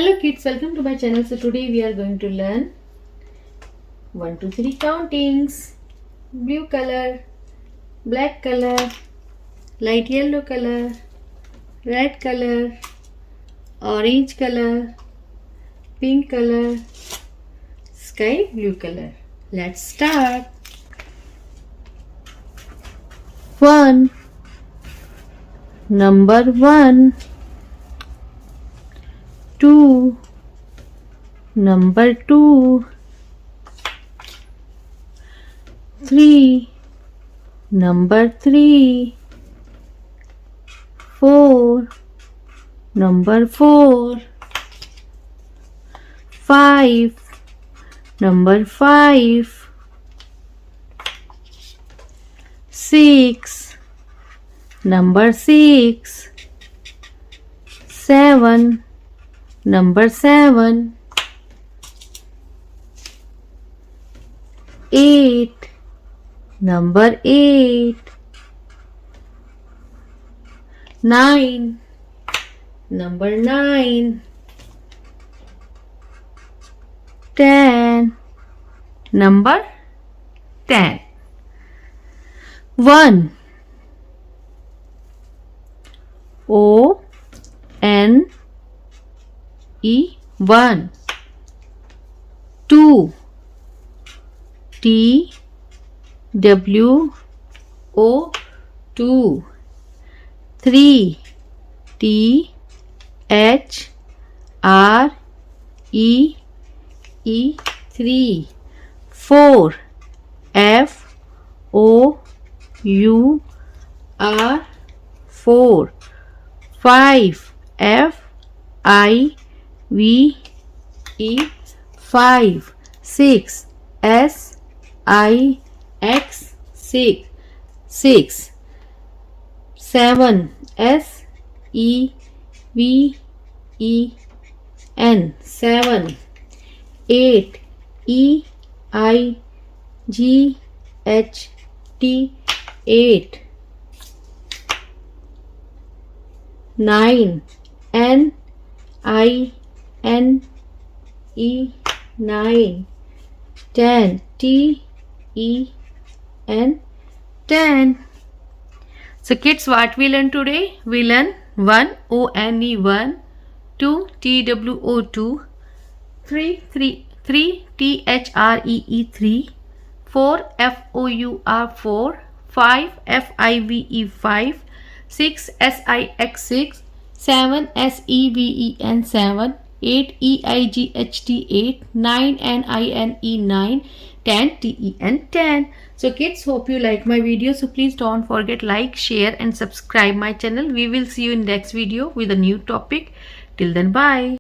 Hello kids, welcome to my channel. So today we are going to learn 1, 2, 3 countings. Blue color, black color, light yellow color, red color, orange color, pink color, sky blue color. Let's start. 1. Number 1. 2. Number 2. 3. Number 3. 4. Number 4. 5. Number 5. 6. Number 6. 7. Number 7. 8. Number 8. 9. Number 9. 10. Number 10. 1. O N E 1. 2. T W O 2. 3. T H R E E 3. 4. F O U R 4. 5. F I V E 5. 6. S I X 6. 6. 7. S E V E N 7. 8. E I G H T 8. 9. N I N E 9. 10. T E N 10. So kids, what we learn today? We learn 1 O N E 1, 2 T W O 2, 3 T H R E E 3, 4 F O U R 4, 5 F I V E 5, 6 S I X 6, 7 S E V E N 7, 8 E I G H T 8, 9 N I N E 9, 10 T E N 10. So kids, hope you like my video. So please don't forget like, share and subscribe my channel. We will see you in next video with a new topic. Till then, bye.